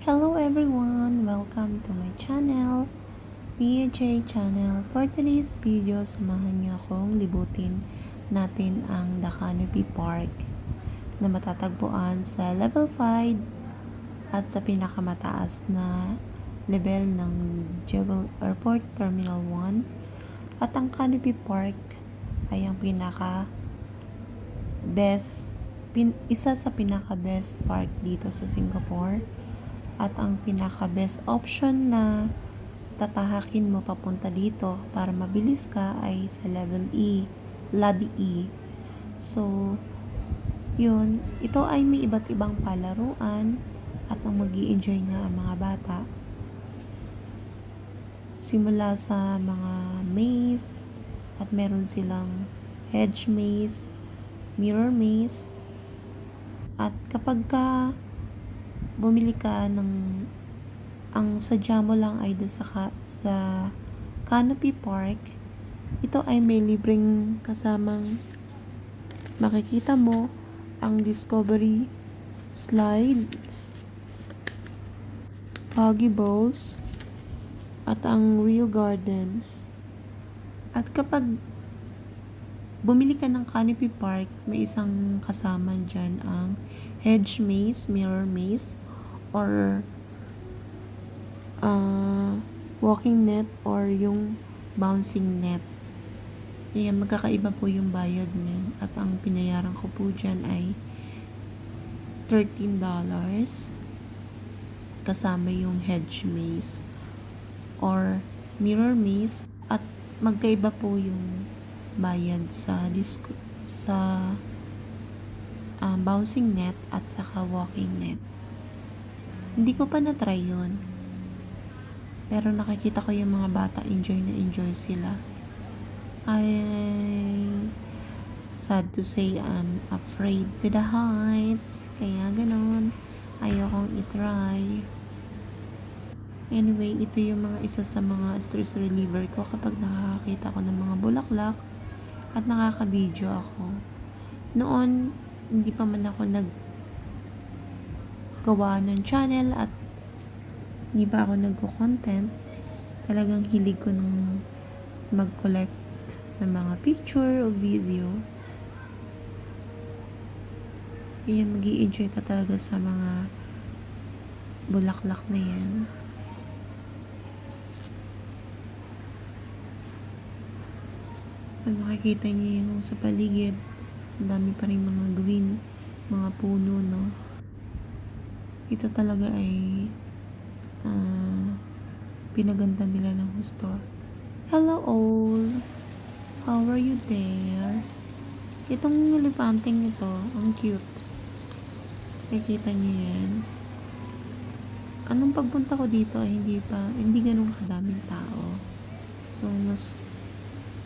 Hello everyone! Welcome to my channel, Mia J Channel. For today's video, samahan niyo akong libutin natin ang The Canopy Park na matatagpuan sa level 5 at sa pinakamataas na level ng Jewel Airport Terminal 1. At ang Canopy Park ay ang isa sa pinaka-best park dito sa Singapore. At ang pinaka-best option na tatahakin mo papunta dito para mabilis ka ay sa level E, lobby E. So, yun. Ito ay may iba't ibang palaruan at ang mag-i-enjoy nga ang mga bata. Simula sa mga maze at meron silang hedge maze, mirror maze, at kapag ka bumili ka ang sadya mo lang ay sa Canopy Park, ito ay may libreng kasamang makikita mo ang Discovery Slide, Poggy Balls, at ang Real Garden. At kapag bumili ka ng Canopy Park, may isang kasama dyan ang hedge maze, mirror maze, or walking net or yung bouncing net. Ayan, magkakaiba po yung bayad niyan. At ang pinayaran ko po dyan ay $13 kasama yung hedge maze or mirror maze, at magkaiba po yung bayad sa bouncing net at saka walking net. Hindi ko pa na-try yun. Pero nakikita ko yung mga bata enjoy na enjoy sila. Sad to say, I'm afraid to the heights. Kaya ganon. Ayokong itry. Anyway, ito yung isa sa mga stress reliever ko kapag nakakakita ko ng mga bulaklak at nakaka-video ako. Noon, hindi pa man ako gawa ng channel at hindi pa ako nagko-content, talagang hilig ko nung mag-collect ng mga picture o video. Yan, mag-i-enjoy ka talaga sa mga bulaklak na yan. At makikita niyo yung sa paligid, ang dami pa rin mga green, mga puno, no? Ito talaga ay pinaganda nila ng gusto. Hello all! How are you there? Itong elepanteng ito, ang cute. Nakikita niyo yan. Anong pagpunta ko dito ay hindi ganun kadaming tao. So, mas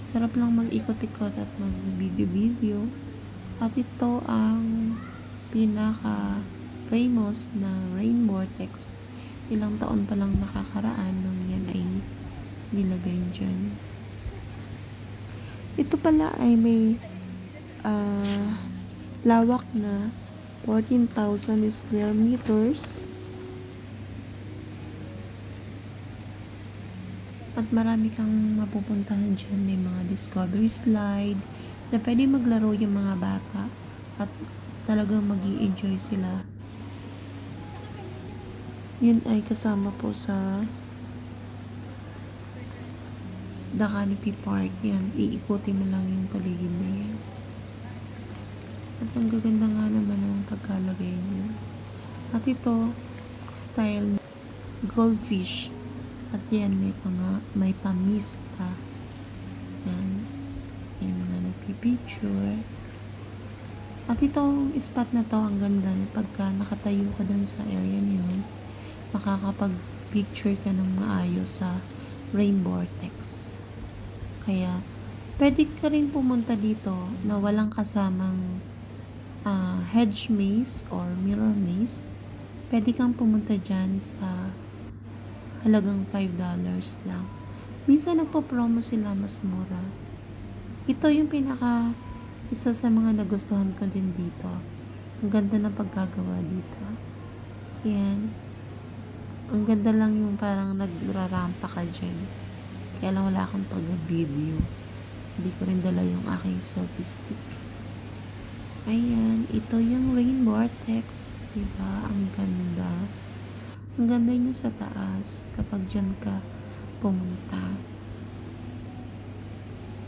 sarap lang mag-ikot-ikot at mag-video-video. At ito ang pinaka-famous na rain vortex. Ilang taon pa lang nakakaraan nung yan ay nilagay dyan. Ito pala ay may lawak na 14,000 square meters. At marami kang mapupuntahan dyan. May mga discovery slide na pwede maglaro yung mga bata at talagang mag-i-enjoy sila. Yun ay kasama po sa The Canopy Park. Yan, iikutin mo lang yung paligid na yan. At ang gaganda nga naman ang pagkalagay niya. At ito, style goldfish. At yan, may pamista. Yan. Yung mga nagpipicture. At itong spot na to, ang ganda. Pagka nakatayo ka dun sa area niyo, makakapag-picture ka ng maayos sa rain vortex. Kaya, pwede ka rin pumunta dito na walang kasamang hedge maze or mirror maze. Pwede kang pumunta dyan sa halagang $5 lang. Minsan nagpo-promo sila mas mura. Ito yung isa sa mga nagustuhan ko din dito. Ang ganda ng pagkagawa dito. Yan. Ang ganda lang yung parang nagrarampa ka dyan. Kaya lang wala akong pag-video. Hindi ko rin dala yung aking selfie stick. Ayan, ito yung rain vortex. Diba? Ang ganda. Ang ganda niya sa taas kapag dyan ka pumunta.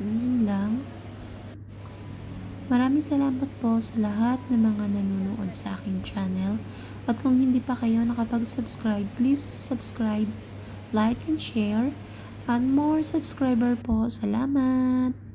Yun lang. Maraming salamat po sa lahat ng mga nanonood sa aking channel. At kung hindi pa kayo nakapag-subscribe, please subscribe, like, and share. And more subscriber po. Salamat!